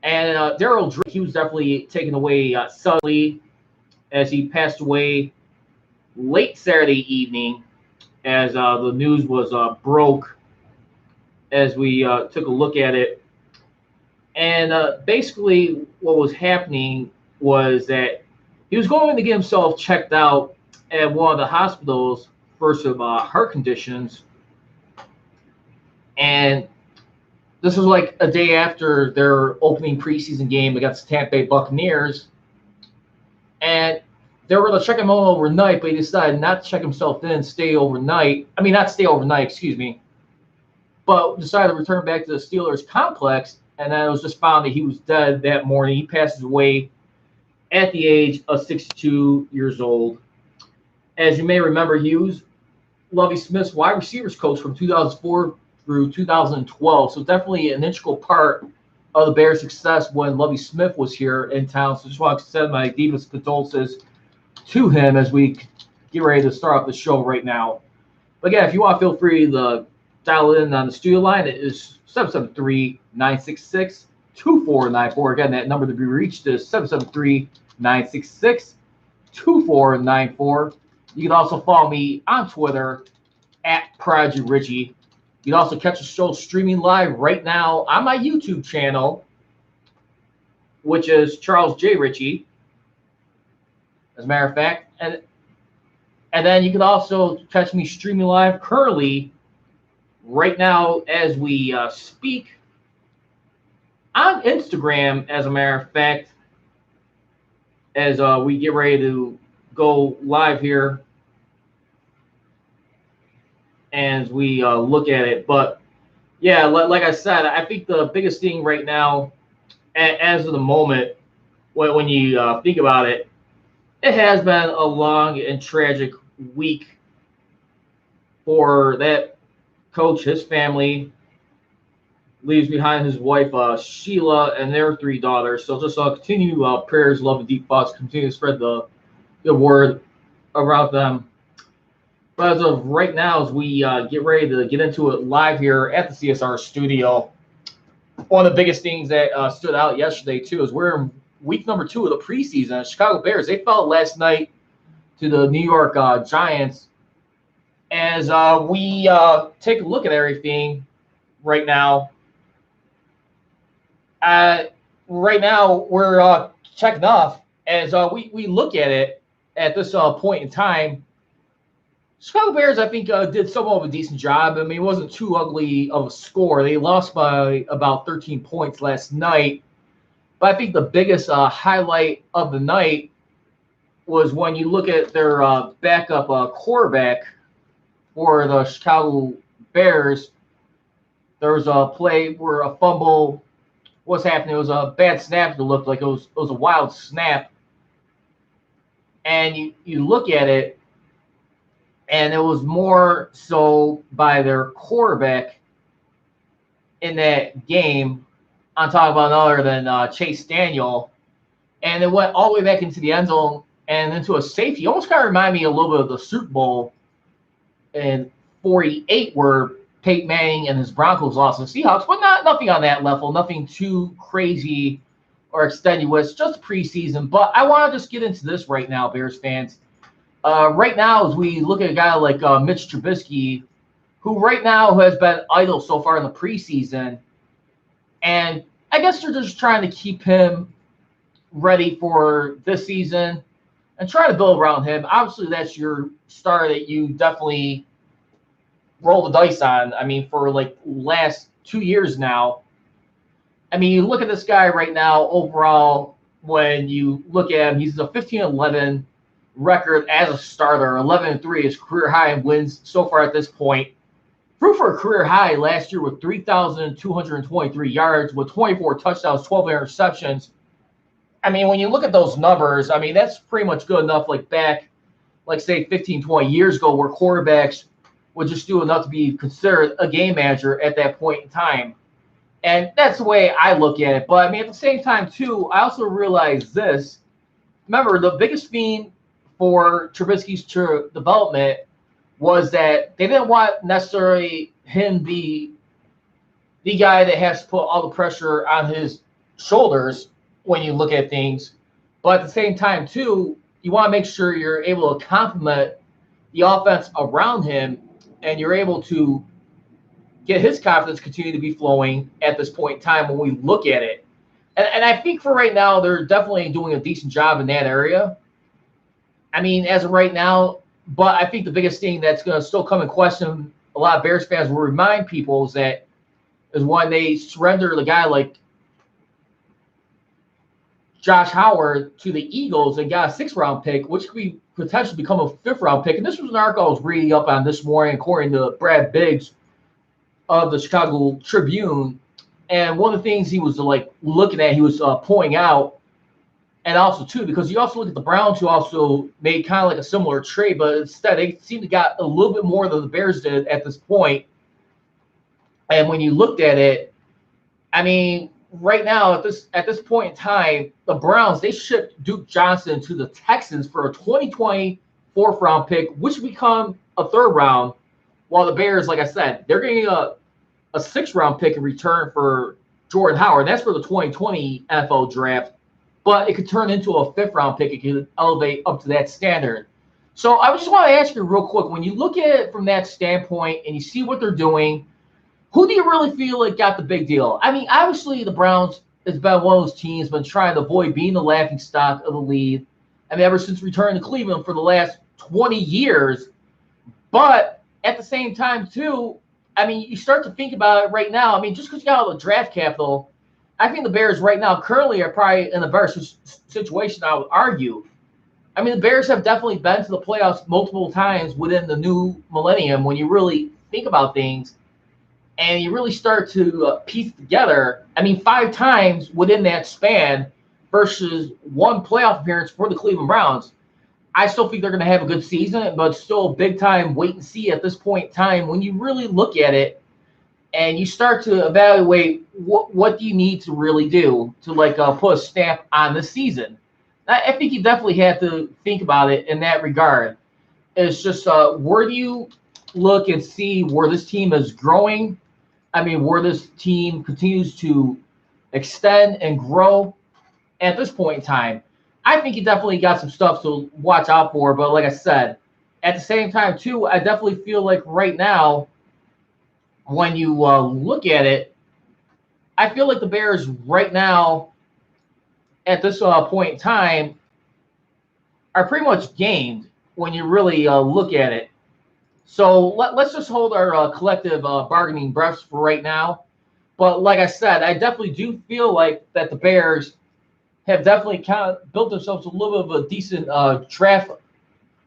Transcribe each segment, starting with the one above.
And Daryl Drake, he was definitely taken away suddenly as he passed away late Saturday evening as the news was broke as we took a look at it. And basically, what was happening was that he was going to get himself checked out at one of the hospitals for some heart conditions. And this was like a day after their opening preseason game against the Tampa Bay Buccaneers. And they were going to check him out overnight, but he decided not to check himself in, stay overnight. I mean, not stay overnight, excuse me, but decided to return back to the Steelers complex. And then it was just found that he was dead that morning. He passes away at the age of 62 years old. As you may remember, he was Lovie Smith's wide receivers coach from 2004 through 2012. So definitely an integral part of the Bears' success when Lovie Smith was here in town. So just want to send my deepest condolences to him as we get ready to start off the show right now. But again, if you want, feel free to dial in on the studio line. It is 773-966-2494. Again, that number to be reached is 773-966-2494. You can also follow me on Twitter at Prodigy Richie. You can also catch the show streaming live right now on my YouTube channel, which is Charles J. Ritchie, as a matter of fact. And then you can also catch me streaming live currently right now as we speak on Instagram, as a matter of fact, as we get ready to go live here as we look at it. But yeah, like I said, I think the biggest thing right now, as of the moment, when you think about it, it has been a long and tragic week for that coach. His family leaves behind his wife, Sheila, and their 3 daughters. So just continue prayers, love, and deep thoughts. Continue to spread the word around them. But as of right now, as we get ready to get into it live here at the CSR studio, one of the biggest things that stood out yesterday, too, is we're in week number 2 of the preseason. Chicago Bears, they fell last night to the New York Giants. As we take a look at everything right now, we're checking off as we look at it at this point in time. Chicago Bears, I think, did somewhat of a decent job. I mean, it wasn't too ugly of a score. They lost by about 13 points last night. But I think the biggest highlight of the night was when you look at their backup quarterback for the Chicago Bears. There was a play where a fumble was happening. It was a bad snap. It looked like it was a wild snap. And you look at it, and it was more so by their quarterback in that game, on top of another than Chase Daniel. And it went all the way back into the end zone and into a safety. It almost kind of reminded me a little bit of the Super Bowl in 48 where Peyton Manning and his Broncos lost to the Seahawks, but nothing on that level, nothing too crazy or extenuous, just preseason. But I want to just get into this right now, Bears fans. Right now, as we look at a guy like Mitch Trubisky, who right now has been idle so far in the preseason, and I guess they're just trying to keep him ready for this season and try to build around him. Obviously, that's your star that you definitely roll the dice on. I mean, for like last 2 years now. I mean, you look at this guy right now overall, when you look at him, he's a 15-11 record as a starter. 11-3 is career high in wins so far at this point. Threw for a career high last year with 3,223 yards, with 24 touchdowns, 12 interceptions. I mean, when you look at those numbers, I mean, that's pretty much good enough, like back, like say 15, 20 years ago, where quarterbacks would just do enough to be considered a game manager at that point in time. And that's the way I look at it. But I mean, at the same time, too, I also realize this. Remember, the biggest theme for Trubisky's development was that they didn't want necessarily him be the guy that has to put all the pressure on his shoulders when you look at things. But at the same time, too, you want to make sure you're able to complement the offense around him and you're able to get his confidence continue to be flowing at this point in time when we look at it. And I think for right now, they're definitely doing a decent job in that area. I mean, as of right now, but I think the biggest thing that's going to still come in question, a lot of Bears fans will remind people is that is when they surrender the guy like Josh Howard to the Eagles and got a 6th-round pick, which could be potentially become a 5th-round pick. And this was an article I was reading up on this morning, according to Brad Biggs of the Chicago Tribune. And one of the things he was like looking at, he was pointing out, and also too, because you also look at the Browns, who also made kind of like a similar trade, but instead they seemed to got a little bit more than the Bears did at this point. And when you looked at it, I mean, right now at this point in time, the Browns, they shipped Duke Johnson to the Texans for a 2020 4th-round pick, which would become a 3rd round, while the Bears, like I said, they're getting a 6th-round pick in return for Jordan Howard. That's for the 2020 NFL draft, but it could turn into a 5th-round pick. It could elevate up to that standard. So I just want to ask you real quick, when you look at it from that standpoint and you see what they're doing, who do you really feel like got the big deal? I mean, obviously the Browns has been one of those teams been trying to avoid being the laughingstock of the league. I mean, ever since returning to Cleveland for the last 20 years. But at the same time, too, I mean, you start to think about it right now. I mean, just because you got all the draft capital, I think the Bears right now currently are probably in a better situation, I would argue. I mean, the Bears have definitely been to the playoffs multiple times within the new millennium when you really think about things and you really start to piece together. I mean, 5 times within that span versus 1 playoff appearance for the Cleveland Browns. I still think they're going to have a good season, but still big time wait and see at this point in time when you really look at it and you start to evaluate what do you need to really do to like put a stamp on the season. I think you definitely have to think about it in that regard. It's just where do you look and see where this team is growing? I mean, where this team continues to extend and grow at this point in time. I think you definitely got some stuff to watch out for. But like I said, at the same time, too, I definitely feel like right now, when you look at it, I feel like the Bears right now, at this point in time, are pretty much gamed when you really look at it. So let's just hold our collective bargaining breaths for right now. But like I said, I definitely do feel like that the Bears have definitely kind of built themselves a little bit of a decent draft.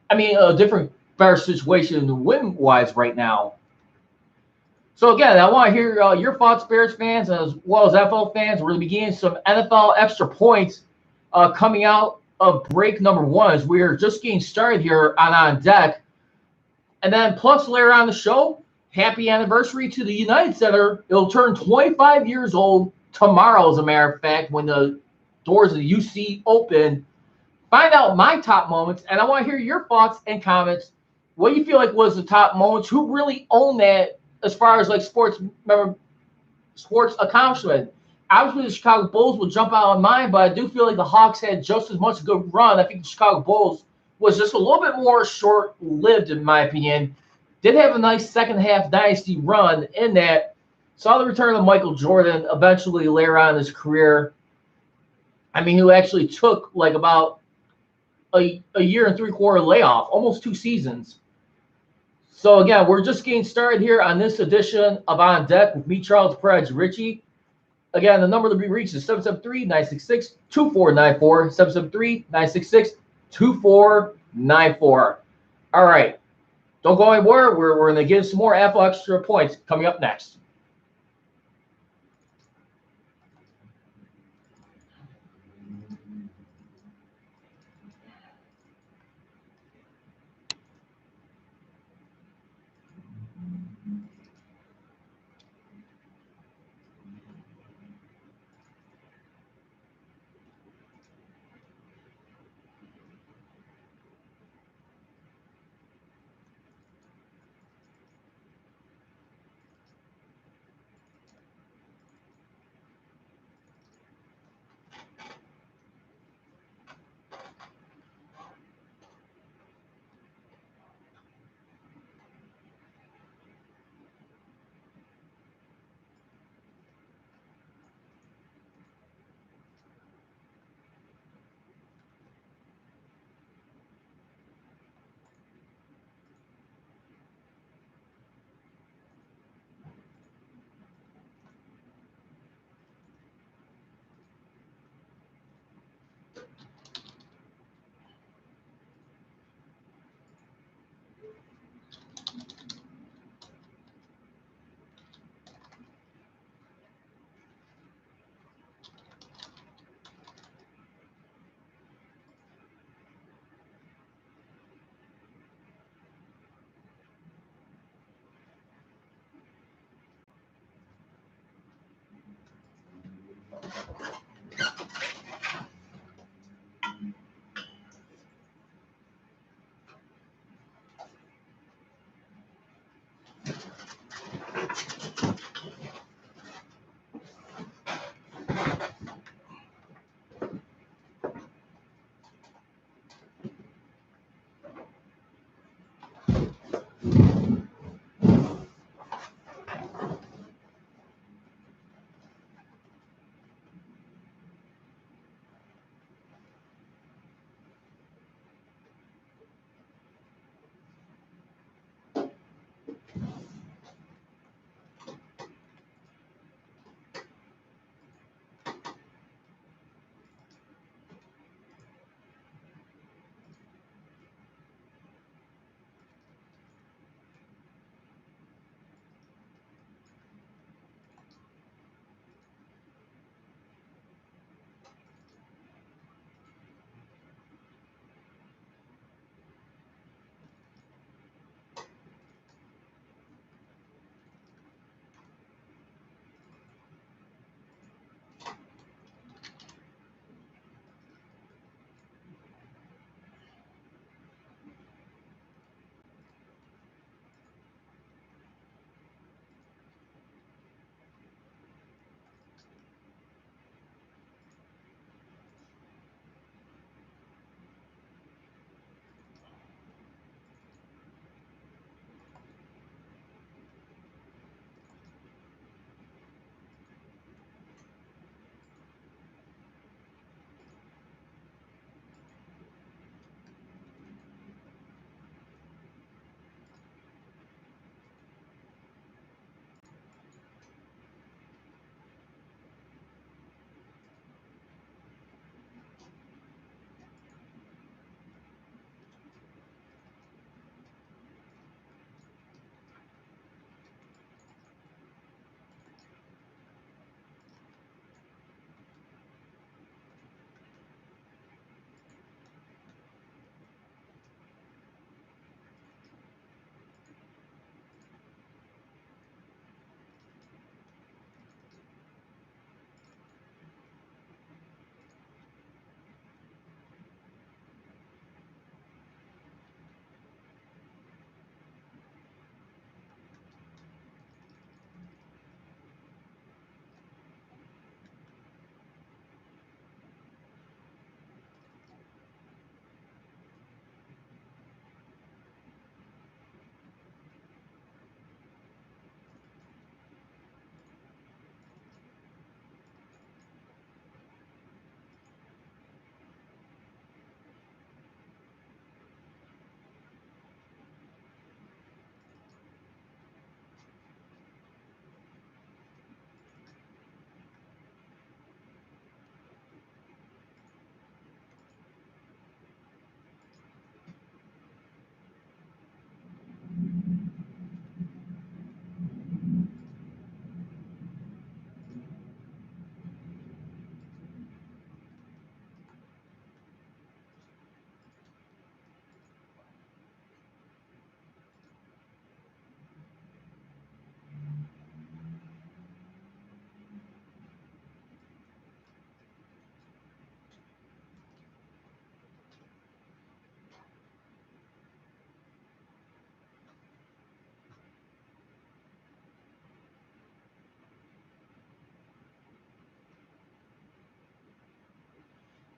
I mean, a different better situation win-wise right now. So again, I want to hear your thoughts, Bears fans, as well as NFL fans. We're going to be getting some NFL extra points coming out of break number 1 as we are just getting started here on deck. And then plus later on the show, happy anniversary to the United Center. It'll turn 25 years old tomorrow, as a matter of fact, when the doors of the UC open. Find out my top moments, and I want to hear your thoughts and comments. What do you feel like was the top moments? Who really owned that as far as like sports accomplishment? Obviously, the Chicago Bulls will jump out on mine, but I do feel like the Hawks had just as much a good run. I think the Chicago Bulls was just a little bit more short-lived, in my opinion. Did have a nice second-half dynasty run in that. Saw the return of Michael Jordan eventually later on in his career. I mean, who actually took like about a year and 3/4 layoff, almost 2 seasons. So again, we're just getting started here on this edition of On Deck with me, Charles Perez Ritchie. Again, the number to be reached is 773-966-2494, 773-966-2494. All right. Don't go anywhere. We're going to give some more Apple extra points coming up next.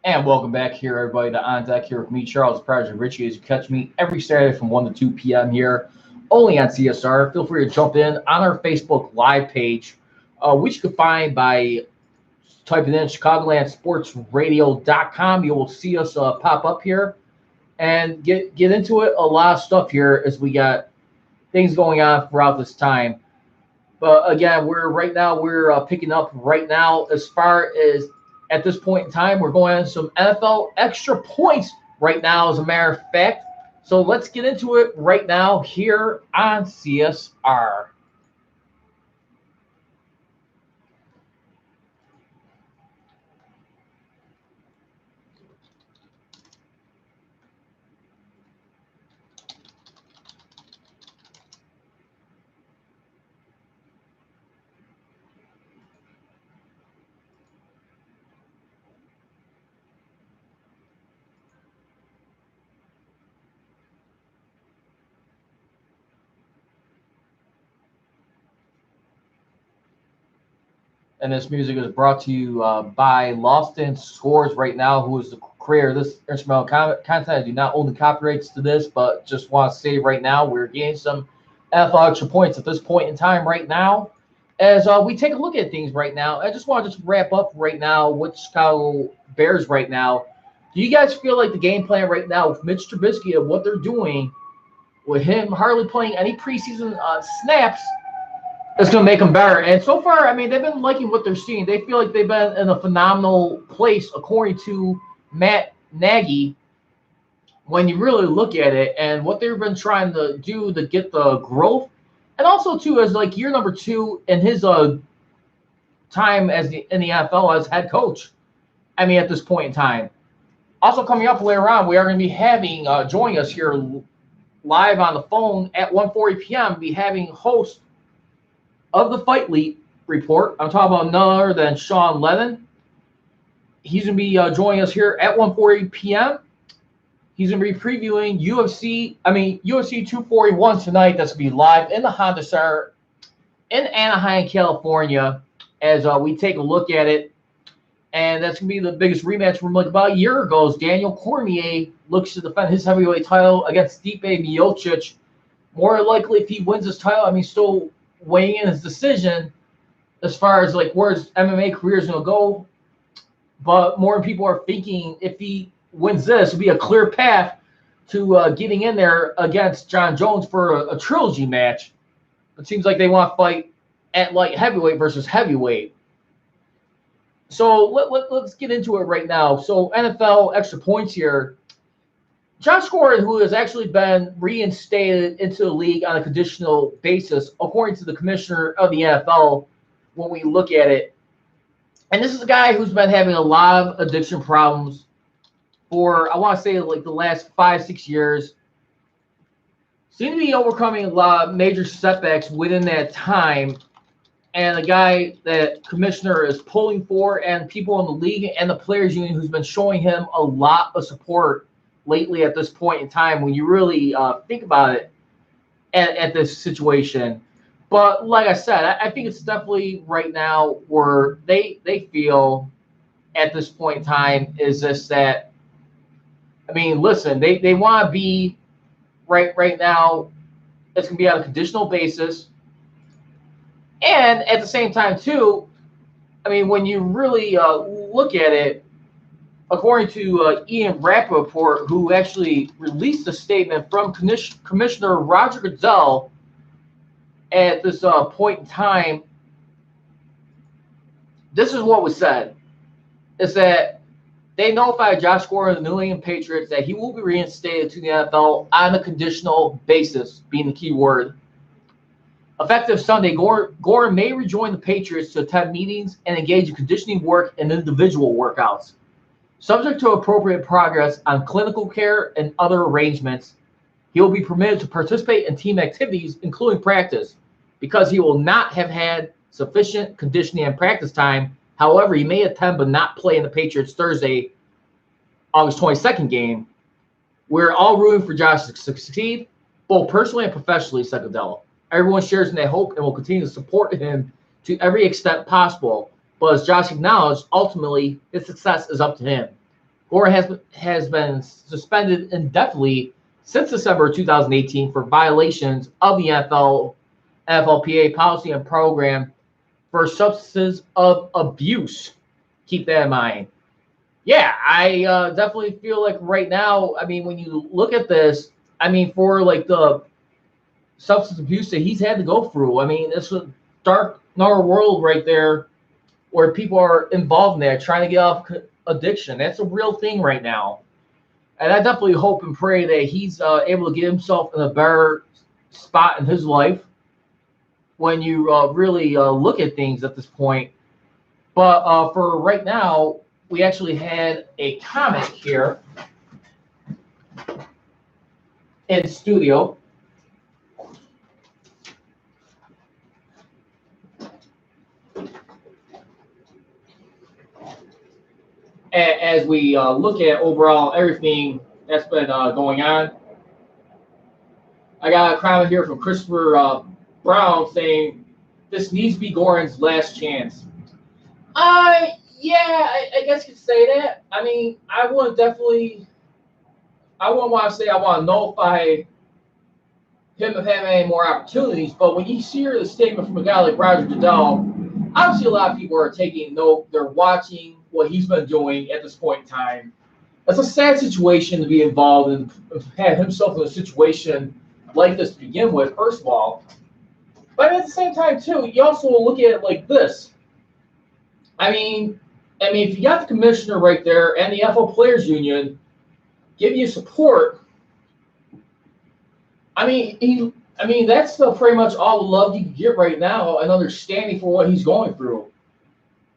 And welcome back here, everybody, to On Deck here with me, Charles Project Richie, as you catch me every Saturday from 1 to 2 p.m. here, only on CSR. Feel free to jump in on our Facebook Live page, which you can find by typing in ChicagolandSportsRadio.com. You will see us pop up here and get into it. A lot of stuff here as we got things going on throughout this time. But again, we're picking up right now as far as at this point in time. We're going on some NFL extra points right now, as a matter of fact. So let's get into it right now here on CSR. And this music is brought to you by Lofton Scores right now, who is the creator of this instrumental content. I do not own the copyrights to this, but just want to say right now we're getting some NFL extra points at this point in time right now. As we take a look at things right now, I just want to just wrap up right now with Chicago Bears right now. Do you guys feel like the game plan right now with Mitch Trubisky and what they're doing, with him hardly playing any preseason snaps, it's going to make them better? And so far, I mean, they've been liking what they're seeing. They feel like they've been in a phenomenal place, according to Matt Nagy, when you really look at it and what they've been trying to do to get the growth. And also, too, as like year number 2 in his time in the NFL as head coach. I mean, at this point in time. Also coming up later on, we are going to be having, joining us here live on the phone at 1:40 p.m., be having host of the Fight League Report. I'm talking about none other than Sean Lennon. He's going to be joining us here at 1:40 p.m. He's going to be previewing UFC 241 tonight. That's going to be live in the Honda Center in Anaheim, California, as we take a look at it. And that's going to be the biggest rematch from like about a year ago, as Daniel Cormier looks to defend his heavyweight title against Stipe Miocic. More likely, if he wins his title, I mean, still weighing in his decision as far as like where his MMA career is going to go. But more people are thinking if he wins this, it'll be a clear path to getting in there against John Jones for a trilogy match. It seems like they want to fight at light heavyweight versus heavyweight. So let's get into it right now. So NFL extra points here. Josh Gordon, who has actually been reinstated into the league on a conditional basis, according to the commissioner of the NFL, when we look at it. And this is a guy who's been having a lot of addiction problems for, I want to say, like the last 5-6 years. Seemed to be overcoming a lot of major setbacks within that time. And a guy that commissioner is pulling for, and people in the league and the players union who's been showing him a lot of support lately at this point in time when you really think about it at this situation. But like I said, I think it's definitely right now where they feel at this point in time is just that, I mean, listen, they want to be right now, it's going to be on a conditional basis. And at the same time, too, I mean, when you really look at it, according to Ian Rappaport, who actually released a statement from Commissioner Roger Goodell at this point in time, this is what was said, is that they notified Josh Gordon of the New England Patriots that he will be reinstated to the NFL on a conditional basis, being the key word. Effective Sunday, Gordon may rejoin the Patriots to attend meetings and engage in conditioning work and individual workouts. Subject to appropriate progress on clinical care and other arrangements, he will be permitted to participate in team activities, including practice, because he will not have had sufficient conditioning and practice time. However, he may attend but not play in the Patriots Thursday, August 22nd game. We're all rooting for Josh to succeed, both personally and professionally, said Goodell. Everyone shares in that hope and will continue to support him to every extent possible. But as Josh acknowledged, ultimately, his success is up to him. Gordon has been suspended indefinitely since December 2018 for violations of the NFLPA policy and program for substances of abuse. Keep that in mind. Yeah, I definitely feel like right now, I mean, when you look at this, I mean, for like the substance abuse that he's had to go through, I mean, it's a dark, world right there where people are involved in that, trying to get off addiction. That's a real thing right now. And I definitely hope and pray that he's able to get himself in a better spot in his life when you really look at things at this point. But for right now, we actually had a comment here in studio. As we look at overall everything that's been going on, I got a comment here from Christopher Brown saying this needs to be Goran's last chance. Yeah, I guess you could say that. I mean, I wouldn't want to say I want to nullify him of having any more opportunities, but when you hear the statement from a guy like Roger Goodell, obviously a lot of people are taking note. They're watching what he's been doing at this point in time. It's a sad situation to be involved in, have himself in a situation like this to begin with, first of all. But at the same time, too, you also look at it like this. I mean, if you got the commissioner right there and the NFL Players Union give you support, I mean, that's still pretty much all the love you can get right now and understanding for what he's going through.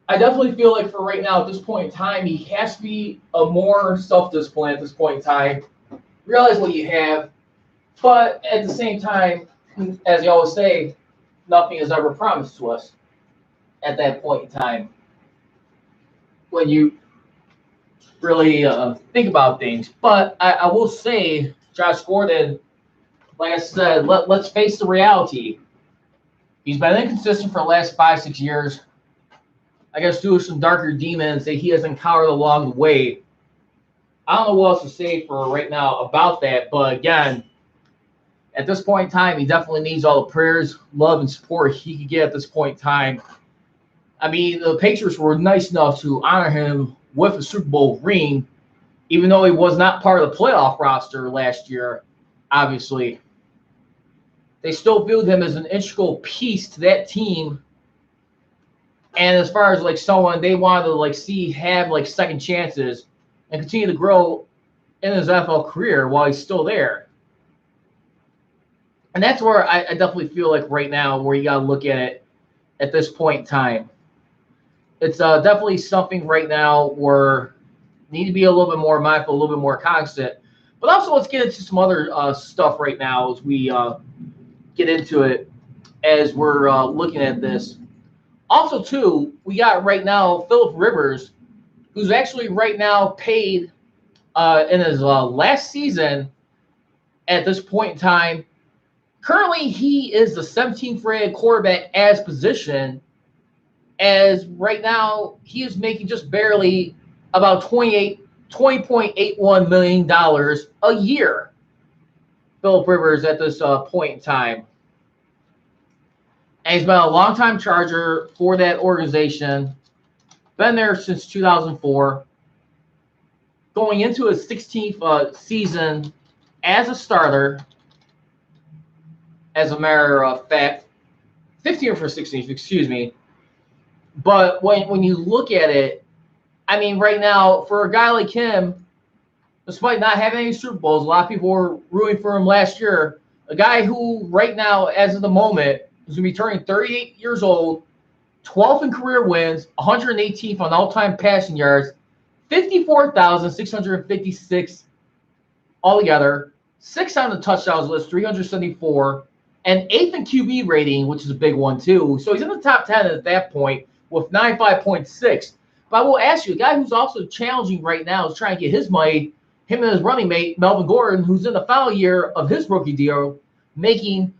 I definitely feel like for right now, at this point in time, he has to be a more self-disciplined at this point in time. Realize what you have, but at the same time, as you always say, nothing is ever promised to us at that point in time. When you really think about things. But I will say, Josh Gordon, like I said, let's face the reality. He's been inconsistent for the last 5-6 years. I guess due to some darker demons that he has encountered along the way. I don't know what else to say for right now about that. But again, at this point in time, he definitely needs all the prayers, love, and support he could get at this point in time. I mean, the Patriots were nice enough to honor him with a Super Bowl ring, even though he was not part of the playoff roster last year, obviously. They still viewed him as an integral piece to that team. And as far as like someone they wanted to like see have like second chances and continue to grow in his NFL career while he's still there. And that's where I definitely feel like right now where you got to look at it at this point in time. It's definitely something right now where you need to be a little bit more mindful, a little bit more cognizant. But also let's get into some other stuff right now as we get into it as we're looking at this. Also, too, we got right now Philip Rivers, who's actually right now paid in his last season at this point in time. Currently, he is the 17th rated quarterback as position. As right now, he is making just barely about $20.81 million a year. Philip Rivers at this point in time. And he's been a longtime Charger for that organization. Been there since 2004. Going into his 16th season as a starter. As a matter of fact, 15th for 16th, excuse me. But when you look at it, I mean, right now, for a guy like him, despite not having any Super Bowls, a lot of people were rooting for him last year. A guy who, right now, as of the moment, is going to be turning 38 years old, 12th in career wins, 118th on all-time passing yards, 54,656 altogether, 6th on the touchdowns list, 374, and 8th in QB rating, which is a big one, too. So he's in the top 10 at that point with 95.6. But I will ask you, a guy who's also challenging right now is trying to get his money, him and his running mate, Melvin Gordon, who's in the final year of his rookie deal, making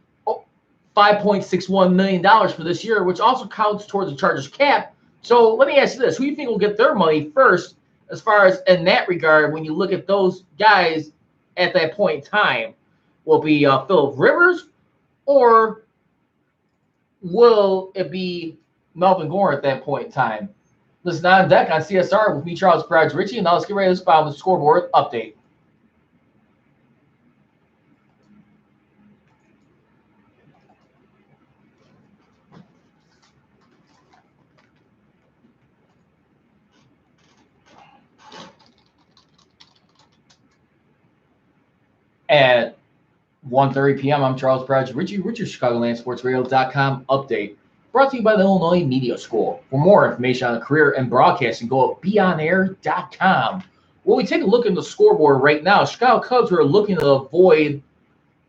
$5.61 million for this year, which also counts towards the Chargers cap. So let me ask you this. Who do you think will get their money first as far as in that regard, when you look at those guys at that point in time, will it be Philip Rivers, or will it be Melvin Gordon at that point in time? Listen, on deck on CSR with me, Charles Pride Ritchie, and now let's get ready to spot the scoreboard update. At 1:30 p.m., I'm Charles Pride Ritchie with your ChicagolandSportsRadio.com update. Brought to you by the Illinois Media School. For more information on a career in broadcasting, go to beonair.com. When we take a look at the scoreboard right now, Chicago Cubs are looking to avoid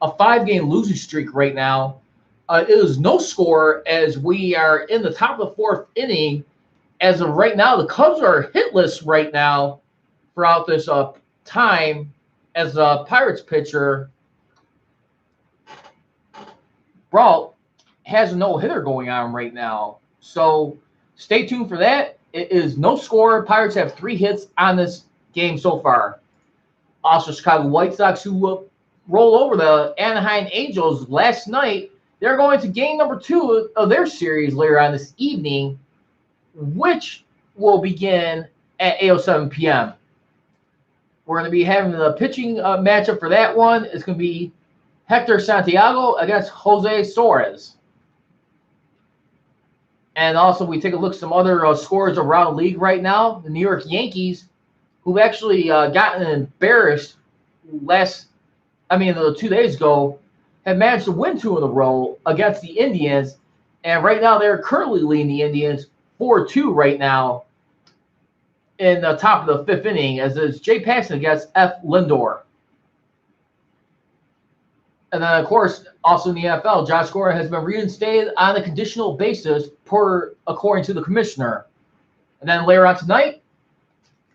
a 5-game losing streak right now. It is no score as we are in the top of the 4th inning. As of right now, the Cubs are hitless right now throughout this time as a Pirates pitcher, Brault, has a no-hitter going on right now. So stay tuned for that. It is no score. Pirates have 3 hits on this game so far. Also, Chicago White Sox, who roll over the Anaheim Angels last night, they're going to game number 2 of their series later on this evening, which will begin at 8:07 p.m. We're going to be having the pitching matchup for that one. It's going to be Hector Santiago against Jose Suarez. And also, we take a look at some other scores around the league right now. The New York Yankees, who've actually gotten embarrassed 2 days ago, have managed to win 2 in a row against the Indians. And right now, they're currently leading the Indians 4-2 right now in the top of the 5th inning, as is Jay Paxton against F. Lindor. And then, of course, also in the NFL, Josh Gordon has been reinstated on a conditional basis according to the commissioner. And then later on tonight,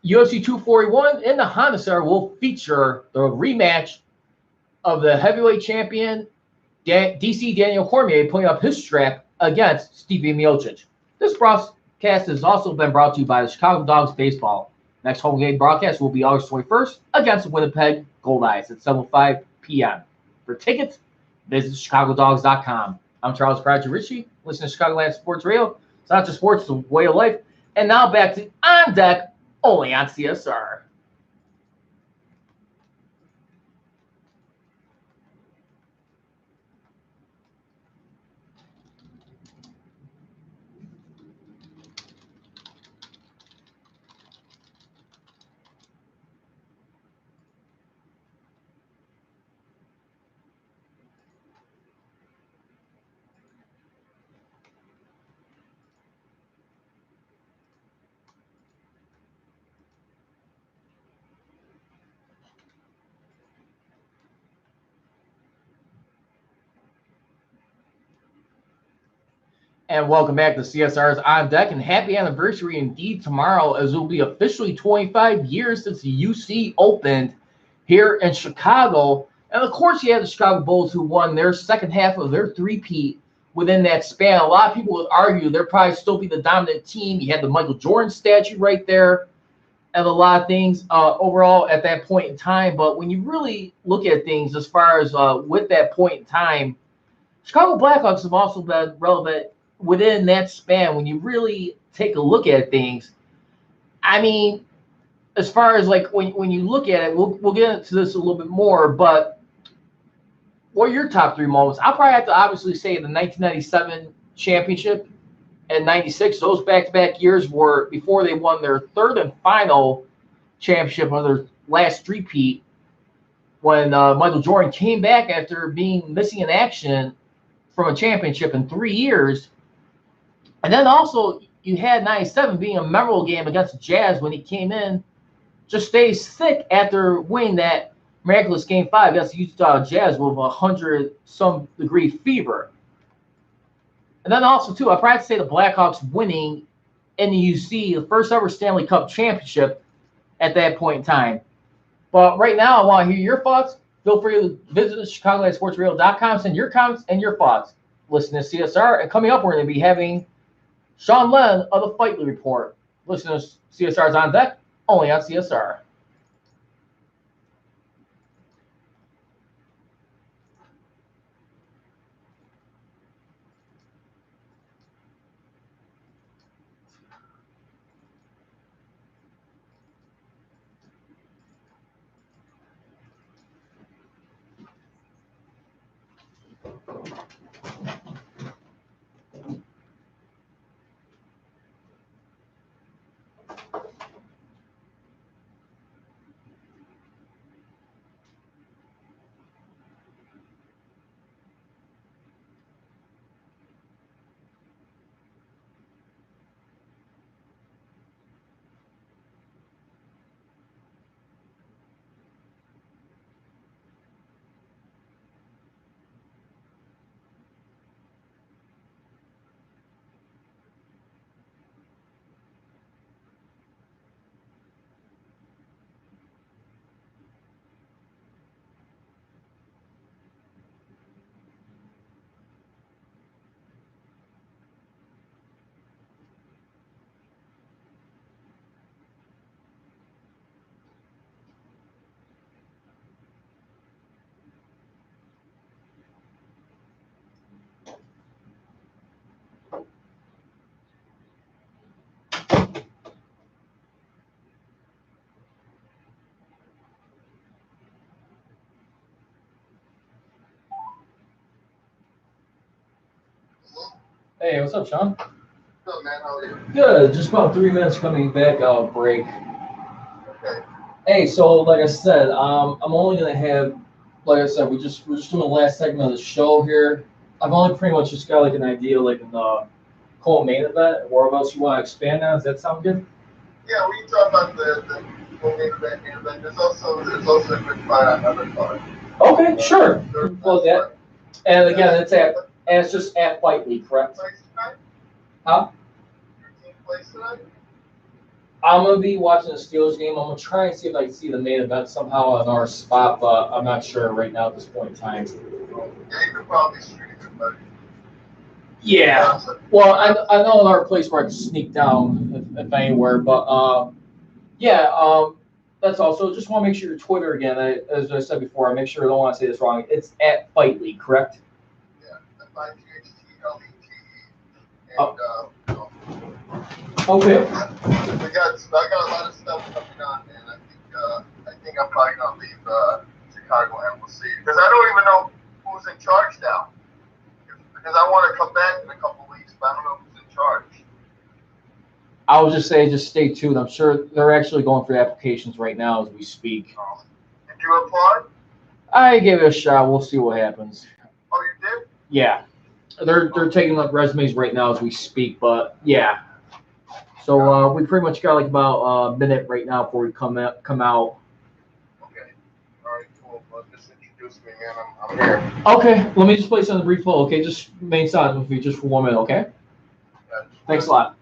UFC 241 in the Honda Center will feature the rematch of the heavyweight champion DC Daniel Cormier putting up his strap against Stipe Miocic. This broadcast has also been brought to you by the Chicago Dogs Baseball. Next home game broadcast will be August 21st against the Winnipeg Goldeyes at 7:05 p.m. For tickets, visit ChicagoDogs.com. I'm Charles Pride Ritchie. Listen to Chicagoland Sports Radio. It's not just sports, it's a way of life. And now back to On Deck, only on CSR. And welcome back to CSR's On Deck, and happy anniversary indeed tomorrow, as it will be officially 25 years since the UC opened here in Chicago. And of course, you have the Chicago Bulls, who won their second half of their three-peat within that span. A lot of people would argue they'll probably still be the dominant team. You had the Michael Jordan statue right there and a lot of things overall at that point in time. But when you really look at things as far as with that point in time, Chicago Blackhawks have also been relevant within that span. When you really take a look at things, I mean, as far as like when you look at it, we'll get into this a little bit more, but what are your top 3 moments? I'll probably have to obviously say the 1997 championship and 96. Those back-to-back years were before they won their 3rd and final championship of their last three-peat, when Michael Jordan came back after being missing in action from a championship in 3 years. And then also you had 97 being a memorable game against the Jazz when he came in, just stays sick after winning that miraculous Game 5 against the Utah Jazz with 100-some degree fever. And then also, too, I'd probably say the Blackhawks winning in the UC, the first ever Stanley Cup championship at that point in time. But right now, I want to hear your thoughts. Feel free to visit ChicagolandSportsRadio.com, send your comments and your thoughts. Listen to CSR. And coming up, we're going to be having Sean Lennon of the Fightly Report. Listen to CSR's On Deck, only on CSR. Hey, what's up, Sean? Good, man. How are you? Good. Just about 3 minutes coming back out of break. Okay. Hey, so like I said, I'm only gonna have, like I said, we're just doing the last segment of the show here. I've only pretty much just got like an idea, like in the co-main event. Whereabouts you want to expand on? Does that sound good? Yeah, we can talk about the main event. There's also a good fight on another card. Okay, sure. Third Plug best that. And again, it's just at Fight League, correct? place tonight? Huh? Your team plays tonight? I'm gonna be watching the Steelers game. I'm gonna try and see if I can see the main event somehow on our spot, but I'm not sure right now at this point in time. Yeah, you could probably stream it, but Yeah. Well, I know another place where I can sneak down if anywhere, but yeah, that's all. So just want to make sure your Twitter again, as I said before, I make sure I don't want to say this wrong. It's at Fight League, correct? Yeah, FIGHTLETE. And Okay. I got a lot of stuff coming on, man. I think I'm probably gonna leave Chicago and we'll see. Because I don't even know who's in charge now. Because I want to come back in a couple weeks, but I don't know who's in charge. I would just say, just stay tuned. I'm sure they're actually going through applications right now as we speak. Did you apply? I gave it a shot. We'll see what happens. Oh, you did? Yeah, they're taking up resumes right now as we speak. But yeah, so we pretty much got like about a minute right now before we come out. Okay. All right, cool. Well, just introduce me, man. I'm here. Okay, let me just place on the brief hold. Okay, just main silence with me just for 1 minute. Okay. Yeah, Thanks a lot.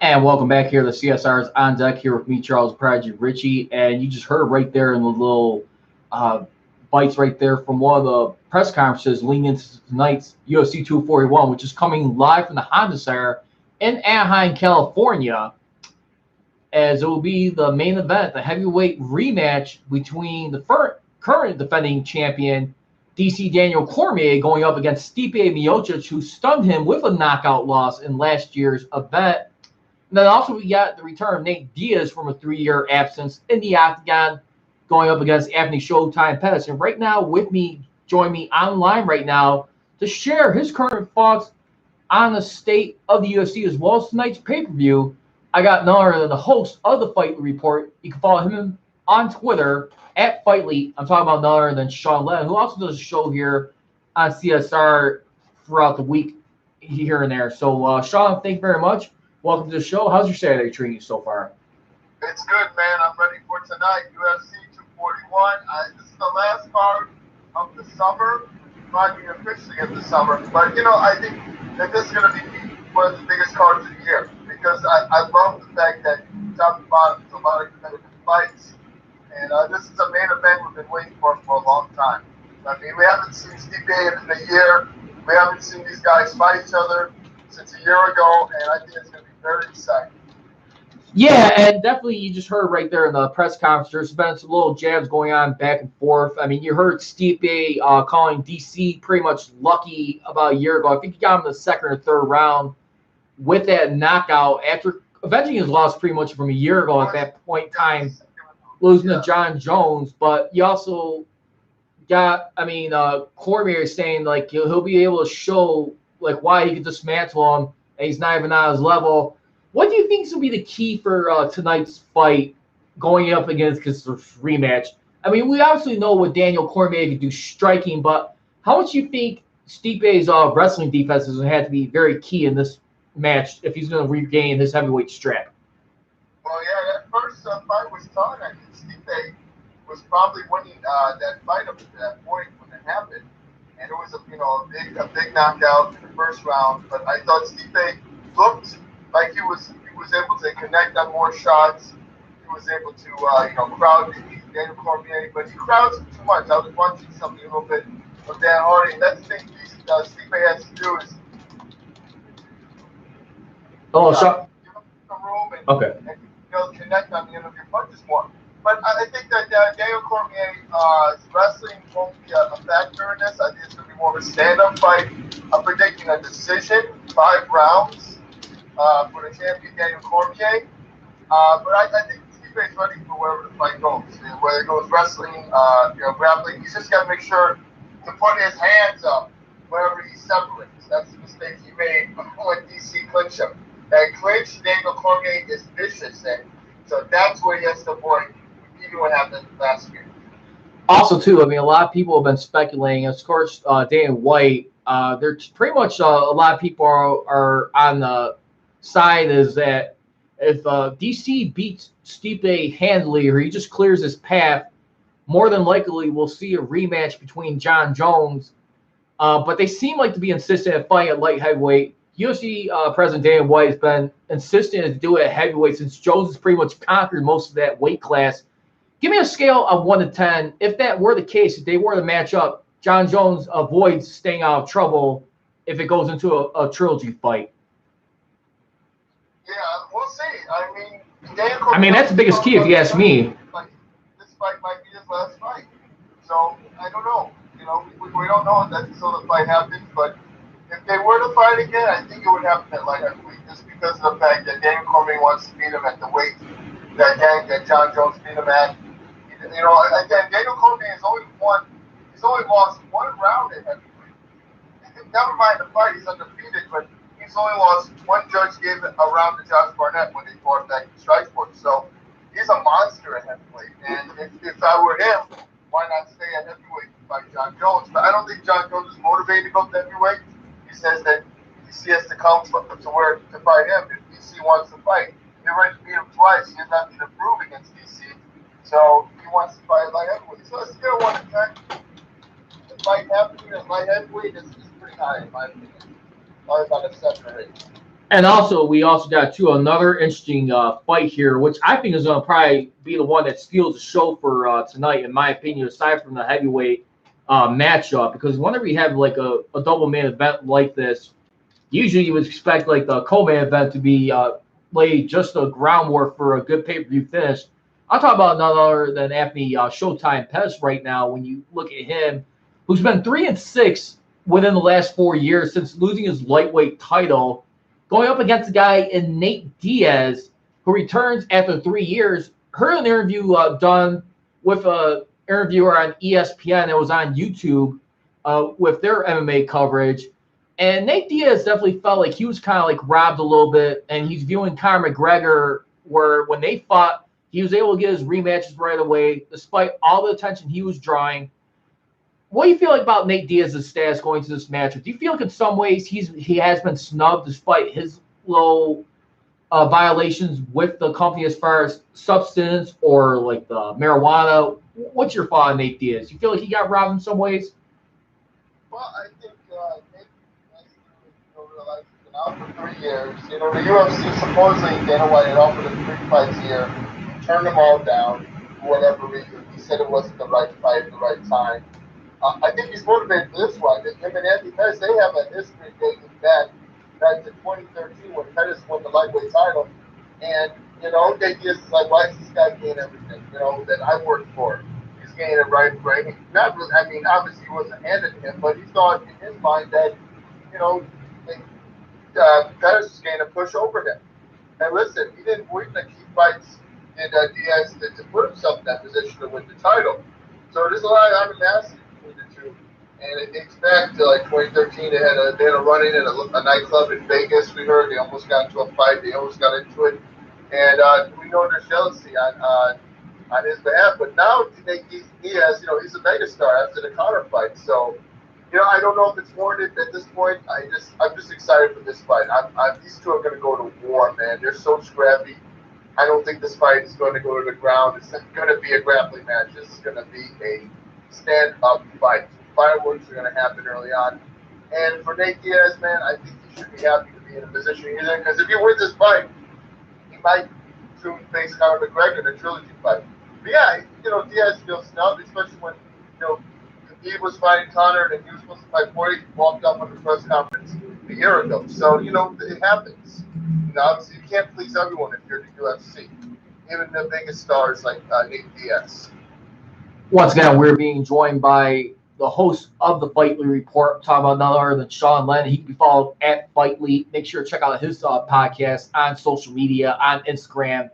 And welcome back here to CSR's On Deck here with me, Charles Prodigy Richie. And you just heard right there in the little bites right there from one of the press conferences leading into tonight's UFC 241, which is coming live from the Honda Center in Anaheim, California, as it will be the main event, the heavyweight rematch between the current defending champion, DC Daniel Cormier, going up against Stipe Miocic, who stunned him with a knockout loss in last year's event. And then also we got the return of Nate Diaz from a 3-year absence in the octagon, going up against Anthony Showtime Pettis. And right now with me, join me online right now to share his current thoughts on the state of the UFC as well as tonight's pay-per-view. I got none other than the host of the Fight Report. You can follow him on Twitter at Fightly. I'm talking about none other than Sean Lennon, who also does a show here on CSR throughout the week here and there. So, Sean, thank you very much. Welcome to the show. How's your Saturday treating you so far? It's good, man. I'm ready for tonight. UFC 241. This is the last card of the summer. Might be officially of the summer. But, I think that this is going to be one of the biggest cards of the year. Because I love the fact that top to bottom there's a lot of competitive fights. And this is a main event we've been waiting for a long time. I mean, we haven't seen Stipe in a year. We haven't seen these guys fight each other since a year ago. And I think it's going to be very exciting. Yeah, and definitely you just heard right there in the press conference, there's been some little jabs going on back and forth. I mean, you heard Stipe calling DC pretty much lucky about a year ago. I think he got him in the second or third round with that knockout after avenging his loss pretty much from a year ago at that point in time, losing to John Jones. But you also got, Cormier saying, like, he'll be able to show, like, why he could dismantle him, and he's not even on his level. What do you think is going to be the key for tonight's fight going up against this rematch? I mean, we obviously know what Daniel Cormier can do striking, but how much do you think Stipe's wrestling defense is going to have to be very key in this match if he's going to regain his heavyweight strap? Well, yeah, that first fight was tough. I think Stipe was probably winning that fight up to that point when it happened, and it was a big knockout in the first round. But I thought Stipe looked like he was able to connect on more shots. He was able to crowd Daniel Cormier, but he crowds him too much. I was watching something a little bit of Dan Hardy, and that's the thing Stipe has to do is give him some room and connect on the end of your punches more. But I think that Daniel Cormier's wrestling won't be a factor in this. I think it's going to be more of a stand-up fight. I'm predicting a decision, 5 rounds for the champion Daniel Cormier. But I think Stipe is ready for wherever the fight goes. Whether it goes wrestling, grappling, he's just got to make sure to put his hands up wherever he separates. That's the mistake he made when DC clinched him. That clinch, Daniel Cormier is vicious in. So that's where he has to avoid even what happened last year. Also, too, I mean, a lot of people have been speculating. Of course, Dana White, there's pretty much a lot of people are on the side is that if DC beats Stipe handily or he just clears his path, more than likely we'll see a rematch between John Jones. But they seem like to be insistent at fighting at light heavyweight. UFC President Dana White has been insistent to do it at heavyweight since Jones has pretty much conquered most of that weight class. Give me a scale of 1 to 10. If that were the case, if they were to match up, John Jones avoids staying out of trouble if it goes into a trilogy fight. Yeah, we'll see. I mean, that's the biggest key if you ask me. This fight might be his last fight. So, I don't know. We don't know until the fight happens, but if they were to fight again, I think it would happen at light heavyweight, just because of the fact that Daniel Cormier wants to beat him at the weight that John Jones beat him at. Again, Daniel Cormier has only lost 1 round at heavyweight. Never mind the fight, he's undefeated, but he's only lost 1 judge gave a round to Josh Barnett when they fought back in Strikeforce. So he's a monster at heavyweight. And if I were him, why not stay at heavyweight and fight John Jones? But I don't think John Jones is motivated to go to heavyweight. He says that DC has to come to fight him if DC wants to fight. He already beat him twice. He has nothing to prove against DC. So he wants to fight light heavyweight. So a scale 1 to 10. The fight happening at light heavyweight is pretty high in my opinion. Probably about a 7 or 8. And also, we also got another interesting fight here, which I think is going to probably be the one that steals the show for tonight, in my opinion, aside from the heavyweight matchup. Because whenever you have like a double main event like this, usually you would expect like the co-main event to be lay just the groundwork for a good pay-per-view finish. I'll talk about none other than Anthony Showtime Pettis right now. When you look at him, who's been 3-6 within the last 4 years since losing his lightweight title, going up against a guy in Nate Diaz, who returns after 3 years. Heard an interview done with a interviewer on ESPN. It was on YouTube with their MMA coverage. And Nate Diaz definitely felt like he was kind of like robbed a little bit, and he's viewing Conor McGregor, where when they fought, he was able to get his rematches right away, despite all the attention he was drawing. What do you feel like about Nate Diaz's status going to this matchup? Do you feel like in some ways he has been snubbed despite his low violations with the company as far as substance or like the marijuana? What's your thought on Nate Diaz? You feel like he got robbed in some ways? Well, I think Nate realized he's been out for 3 years. The UFC supposedly Dana White had offered him 3 fights here, turned them all down for whatever reason. He said it wasn't the right fight at the right time. I think he's motivated for this one. Him and Anthony Pettis, they have a history dating back to 2013 when Pettis won the lightweight title. And, Nate Diaz is like, why is this guy getting everything, that I worked for? He's getting it right. Not really, obviously he wasn't handed to him, but he thought in his mind that, Pettis was getting a push over him. And listen, he didn't win the key fights in Diaz to put himself in that position to win the title. So there's a lot of animosity between the two. And it dates back to like 2013. They had a run-in at a nightclub in Vegas. We heard they almost got into a fight. They almost got into it. And we know there's jealousy on his behalf. But now Nate Diaz, he's a megastar after the Conor fight. So, I don't know if it's warranted at this point. I'm just excited for this fight. These two are going to go to war, man. They're so scrappy. I don't think this fight is going to go to the ground. It's not going to be a grappling match. This is going to be a stand-up fight. Fireworks are going to happen early on. And for Nate Diaz, man, I think he should be happy to be in a position he's in. Because if he wins this fight, he might soon face Conor McGregor in a trilogy fight. But yeah, Diaz feels snubbed, especially when, he was fighting Conor and he was supposed to fight Poirier. He walked up on the press conference a year ago. So, it happens. Obviously, you can't please everyone if you're the UFC. Even the biggest stars like Nate Diaz. Once again, we're being joined by the host of the Fightly Report, talking about none other than Sean Lennon. He can be followed at Fightly. Make sure to check out his podcast on social media, on Instagram,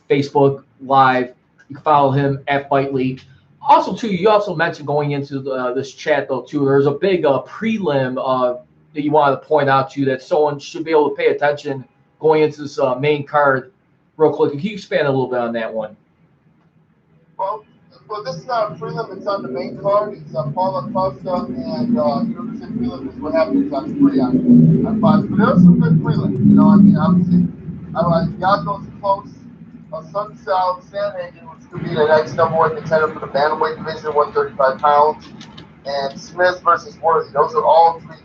Facebook Live. You can follow him at Fightly. Also, too, you also mentioned going into this chat, though, too, there's a big prelim that you wanted to point out to that someone should be able to pay attention going into this main card real quick. Can you expand a little bit on that one? Well, this is not a prelim. It's on the main card. It's Paulo Costa, and this is prelim is what happens on 3 on 5. But there's some good prelim. Obviously, Yako's close. Sun South Sandhagen, which could be the next number 1 contender for the bantamweight division, 135 pounds, and Smith versus Worthy. Those are all 3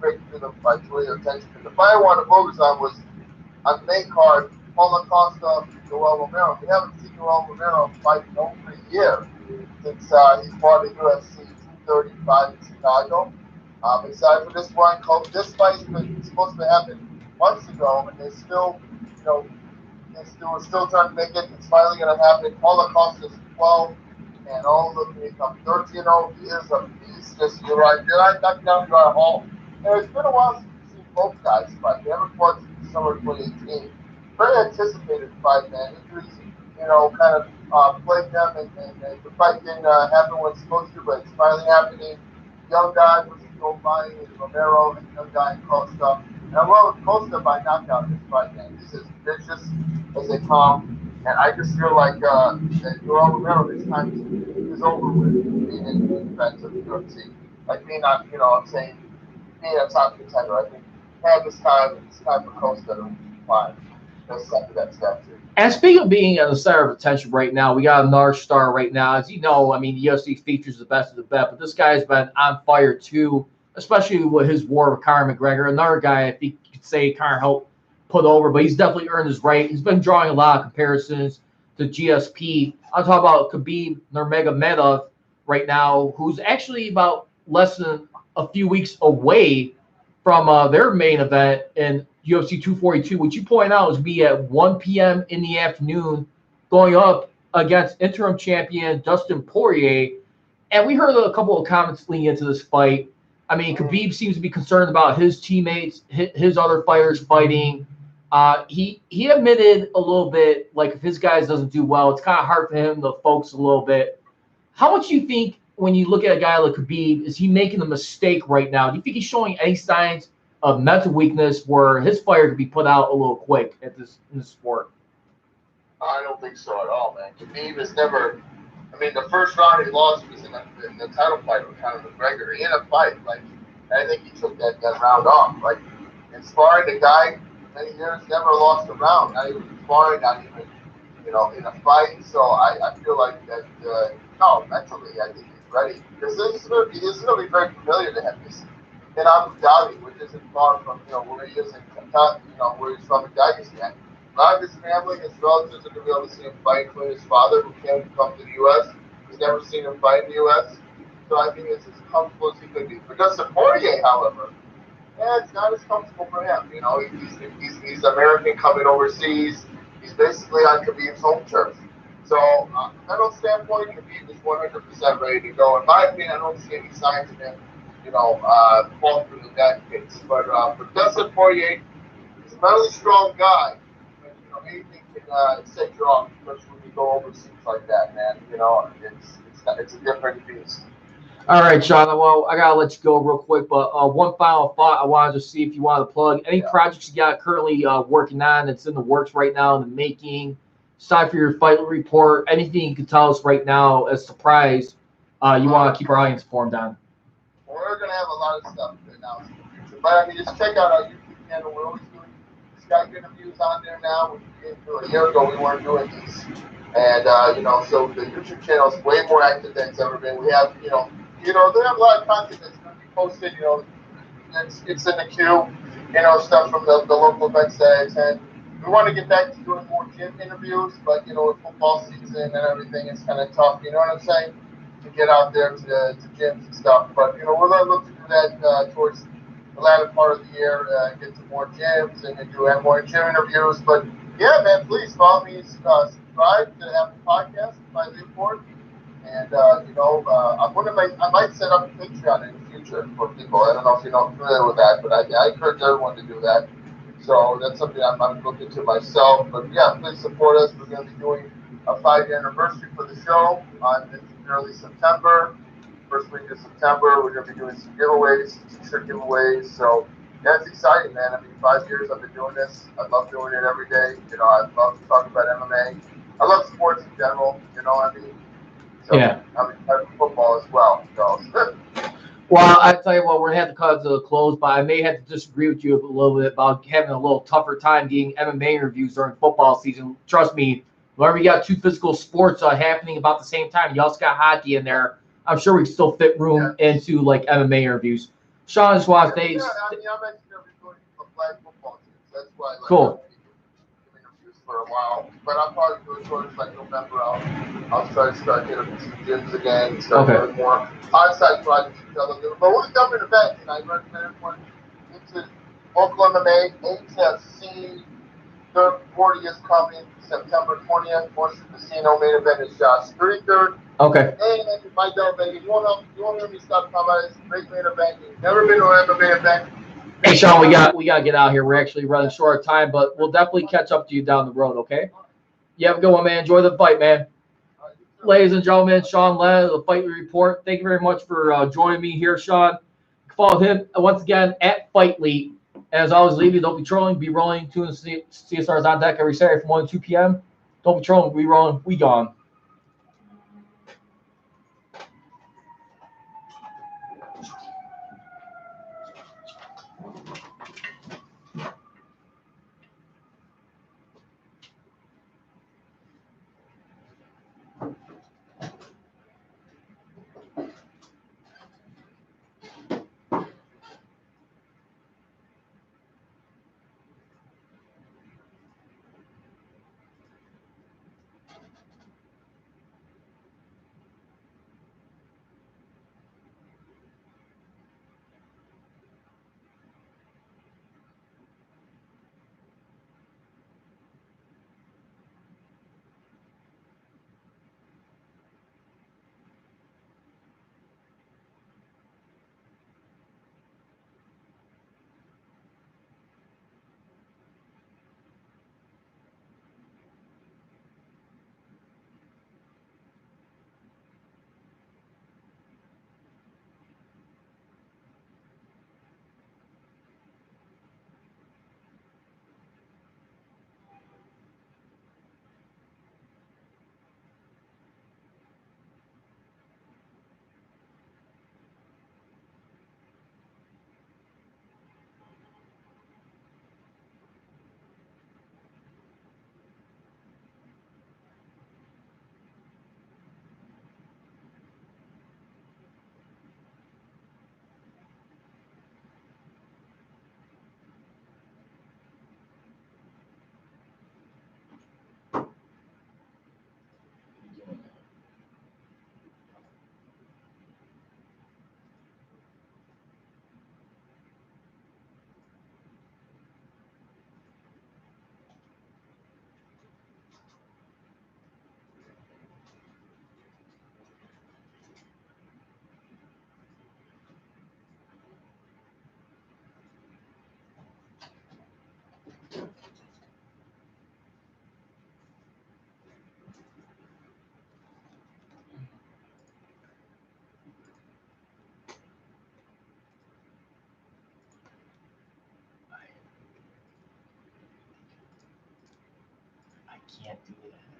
great prelim fights to your attention. The fight I wanted to focus on was on the main card, Paulo Costa, Joel Romero. We haven't seen Joel Romero fight in over a year since he fought at UFC 235 in Chicago. I'm excited for this one. This fight's been supposed to happen months ago, and they're still, we're still trying to make it. It's finally going to happen. Paulo Costa's 12, and looking to become 13-0. He is a beast. You're right. Knocking down Uriah Hall. And it's been a while since we've seen both guys fight. They haven't fought since summer 2018. Very anticipated fight, man. Injuries, kind of plagued them, and the fight didn't happen when it's supposed to, but it's finally happening. Young guy versus Joe Biden and Romero, and young guy in Costa. And I love Costa by knockout in this fight, man. He's as vicious as they come. And I just feel like that Joel Romero this time is over with being in the defense of the UFC. Like being not, I'm saying being a top contender. I think have this time, it's time for Costa to climb. Step to that step too. And speaking of being at the center of attention right now, we got another star right now. As you know, the UFC features the best of the best, but this guy's been on fire too especially with his war with Conor McGregor. Another guy I think you could say Conor helped put over, but he's definitely earned his right. He's been drawing a lot of comparisons to GSP. I'm talking about Khabib Nurmagomedov right now, who's actually about less than a few weeks away from their main event in UFC 242, which you point out is be at 1 p.m. in the afternoon, going up against interim champion Dustin Poirier. And we heard a couple of comments leading into this fight. I mean, Khabib seems to be concerned about his teammates, his other fighters fighting. He admitted a little bit, like if his guys doesn't do well, it's kind of hard for him to focus a little bit. How much do you think when you look at a guy like Khabib, is he making a mistake right now? Do you think he's showing any signs of mental weakness where his fire could be put out a little quick in this sport? I don't think so at all, man. Khabib is never. I mean, the first round he lost was in the title fight with Conor McGregor. In a fight, like I think he took that round off. Like in sparring, the guy many years never lost a round. Not even sparring, not even in a fight. So I feel like that. No, mentally, I think he's ready because this is going to be very familiar to him. He's in Abu Dhabi, which isn't far from where he is in Kentucky. Where he's from in Dagestan. A lot of his family, his relatives are going to be able to see him fight, including his father, who can't come to the U.S. He's never seen him fight in the U.S. So I think it's as comfortable as he could be. For Dustin Poirier, however, it's not as comfortable for him. He's American coming overseas. He's basically on Khabib's home turf. So, mental standpoint, Khabib is 100% ready to go. In my opinion, I don't see any signs of him, falling through the net case. But for Dustin Poirier, he's a mentally strong guy. But, anything can set you off, especially when you go overseas like that, man. It's a different beast. All right, Sean. Well, I gotta let you go real quick, but one final thought I wanted to see if you wanted to plug any projects you got currently working on that's in the works right now in the making. Aside for your fight report, anything you can tell us right now as surprise you want to keep our audience informed on. We're gonna have a lot of stuff to announce in the future, but I mean, just check out our YouTube channel. We're always doing Skype interviews on there now. A year ago, we weren't doing these, and so the YouTube channel is way more active than it's ever been. We have they have a lot of content that's going to be posted. It's in the queue. Stuff from the local events that I attend. We want to get back to doing more gym interviews, but with football season and everything, it's kind of tough. You know what I'm saying? To get out there to gyms and stuff. But we're going to look to do that towards the latter part of the year, get to more gyms and have more gym interviews. But yeah, man, please follow me, subscribe to Apple Podcasts, my report. And I might set up a Patreon in the future for people. I don't know if you're familiar with that, but I encourage everyone to do that. So that's something I'm looking to myself. But yeah, please support us. We're going to be doing a 5-year anniversary for the show in early September. First week of September, we're going to be doing some giveaways, some t-shirt giveaways. So that's exciting, man. I mean, 5 years I've been doing this. I love doing it every day. I love to talk about MMA. I love sports in general. I mean. So, yeah. I mean, football as well. So. Well, I tell you what, we're gonna have to cut it to a close, but I may have to disagree with you a little bit about having a little tougher time getting MMA interviews during football season. Trust me, whenever you got two physical sports happening about the same time, you also got hockey in there. I'm sure we can still fit room into like MMA interviews. Sean, just want to thank. Yeah, I mean, I'm actually going to be doing a flag football team. That's why. Cool. For a while, but I'll probably do it towards like November. I'll start getting some gyms again, start doing more on-site projects each other. But we're covering events, and I recommend everyone into local MMA. HFC, their 40th coming September 20th. Morrison Casino main event is Josh 33rd. Okay. And my Del Vega, you won't hear me stop talking about it. It's a great main event. You've never been to an MMA event. Hey, Sean, we got to get out here. We're actually running short of time, but we'll definitely catch up to you down the road, okay? You have a good one, man. Enjoy the fight, man. Ladies and gentlemen, Sean Len, the Fight Report. Thank you very much for joining me here, Sean. Follow him once again at FightLeap. As always, leave you. Don't be trolling. Be rolling. Tune in to CSR's on deck every Saturday from 1 to 2 p.m. Don't be trolling. Be rolling. We gone. can't do that.